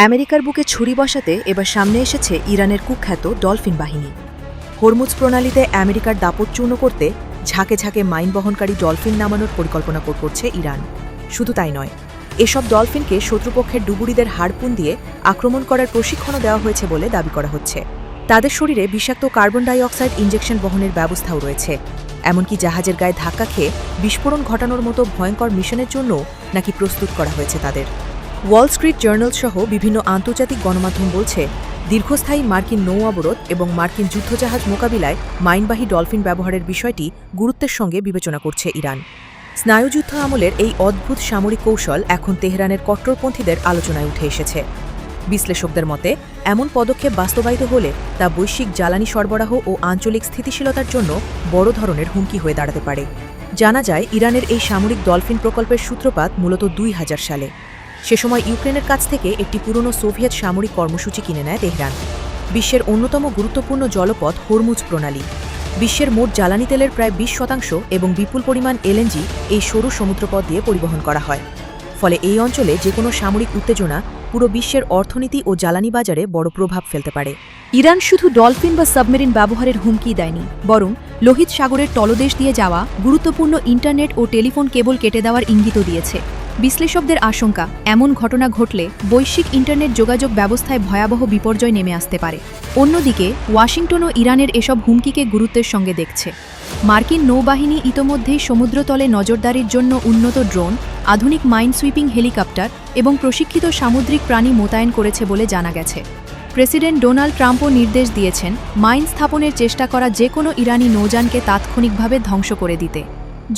আমেরিকার বুকে ছুরি বসাতে এবার সামনে এসেছে ইরানের কুখ্যাত ডলফিন বাহিনী। হরমুজ প্রণালীতে আমেরিকার দাপট চূর্ণ করতে ঝাঁকে ঝাঁকে মাইন বহনকারী ডলফিন নামানোর পরিকল্পনা করছে ইরান। শুধু তাই নয়, এসব ডলফিনকে শত্রুপক্ষের ডুবুরিদের হাড়পুন দিয়ে আক্রমণ করার প্রশিক্ষণও দেওয়া হয়েছে বলে দাবি করা হচ্ছে। তাদের শরীরে বিষাক্ত কার্বন ডাই অক্সাইড ইঞ্জেকশন বহনের ব্যবস্থাও রয়েছে। এমনকি জাহাজের গায়ে ধাক্কা খেয়ে বিস্ফোরণ ঘটানোর মতো ভয়ঙ্কর মিশনের জন্য নাকি প্রস্তুত করা হয়েছে তাদের। ওয়াল স্ট্রিট জার্নাল সহ বিভিন্ন আন্তর্জাতিক গণমাধ্যম বলছে, দীর্ঘস্থায়ী মার্কিন নৌ অবরোধ এবং মার্কিন যুদ্ধজাহাজ মোকাবিলায় মাইনবাহী ডলফিন ব্যবহারের বিষয়টি গুরুত্বের সঙ্গে বিবেচনা করছে ইরান। স্নায়ুযুদ্ধ আমলের এই অদ্ভুত সামরিক কৌশল এখন তেহরানের কট্টরপন্থীদের আলোচনায় উঠে এসেছে। বিশ্লেষকদের মতে, এমন পদক্ষেপ বাস্তবায়িত হলে তা বৈশ্বিক জ্বালানি সরবরাহ ও আঞ্চলিক স্থিতিশীলতার জন্য বড় ধরনের হুমকি হয়ে দাঁড়াতে পারে। জানা যায়, ইরানের এই সামরিক ডলফিন প্রকল্পের সূত্রপাত মূলত 2000 সালে। সে সময় ইউক্রেনের কাছ থেকে একটি পুরনো সোভিয়েত সামরিক কর্মসূচি কিনে নেয় তেহরান। বিশ্বের অন্যতম গুরুত্বপূর্ণ জলপথ হরমুজ প্রণালী। বিশ্বের মোট জ্বালানি তেলের প্রায় 20% এবং বিপুল পরিমাণ এলএনজি এই সরু সমুদ্রপথ দিয়ে পরিবহন করা হয়। ফলে এই অঞ্চলে যে কোনো সামরিক উত্তেজনা পুরো বিশ্বের অর্থনীতি ও জ্বালানি বাজারে বড় প্রভাব ফেলতে পারে। ইরান শুধু ডলফিন বা সাবমেরিন ব্যবহারের হুমকি দেয়নি, বরং লোহিত সাগরের তলদেশ দিয়ে যাওয়া গুরুত্বপূর্ণ ইন্টারনেট ও টেলিফোন কেবল কেটে দেওয়ার ইঙ্গিতও দিয়েছে। বিশ্লেষকদের আশঙ্কা, এমন ঘটনা ঘটলে বৈশ্বিক ইন্টারনেট যোগাযোগ ব্যবস্থায় ভয়াবহ বিপর্যয় নেমে আসতে পারে। অন্যদিকে ওয়াশিংটনও ইরানের এসব হুমকিকে গুরুত্বের সঙ্গে দেখছে। মার্কিন নৌবাহিনী ইতোমধ্যেই সমুদ্রতলে নজরদারির জন্য উন্নত ড্রোন, আধুনিক মাইন সুইপিং হেলিকপ্টার এবং প্রশিক্ষিত সামুদ্রিক প্রাণী মোতায়েন করেছে বলে জানা গেছে। প্রেসিডেন্ট ডোনাল্ড ট্রাম্পও নির্দেশ দিয়েছেন মাইন স্থাপনের চেষ্টা করা যে কোনো ইরানি নৌযানকে তাৎক্ষণিকভাবে ধ্বংস করে দিতে।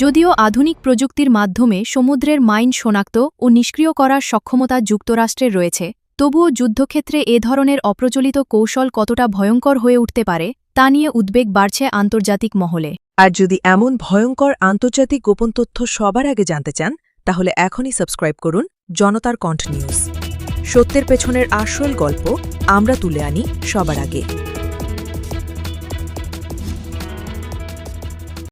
যদিও আধুনিক প্রযুক্তির মাধ্যমে সমুদ্রের মাইন শনাক্ত ও নিষ্ক্রিয় করার সক্ষমতা যুক্তরাষ্ট্রের রয়েছে, তবুও যুদ্ধক্ষেত্রে এ ধরনের অপ্রচলিত কৌশল কতটা ভয়ঙ্কর হয়ে উঠতে পারে তা নিয়ে উদ্বেগ বাড়ছে আন্তর্জাতিক মহলে। আর যদি এমন ভয়ঙ্কর আন্তর্জাতিক গোপন তথ্য সবার আগে জানতে চান, তাহলে এখনই সাবস্ক্রাইব করুন জনতার কণ্ঠ নিউজ। সত্যের পেছনের আসল গল্প আমরা তুলে আনি সবার আগে।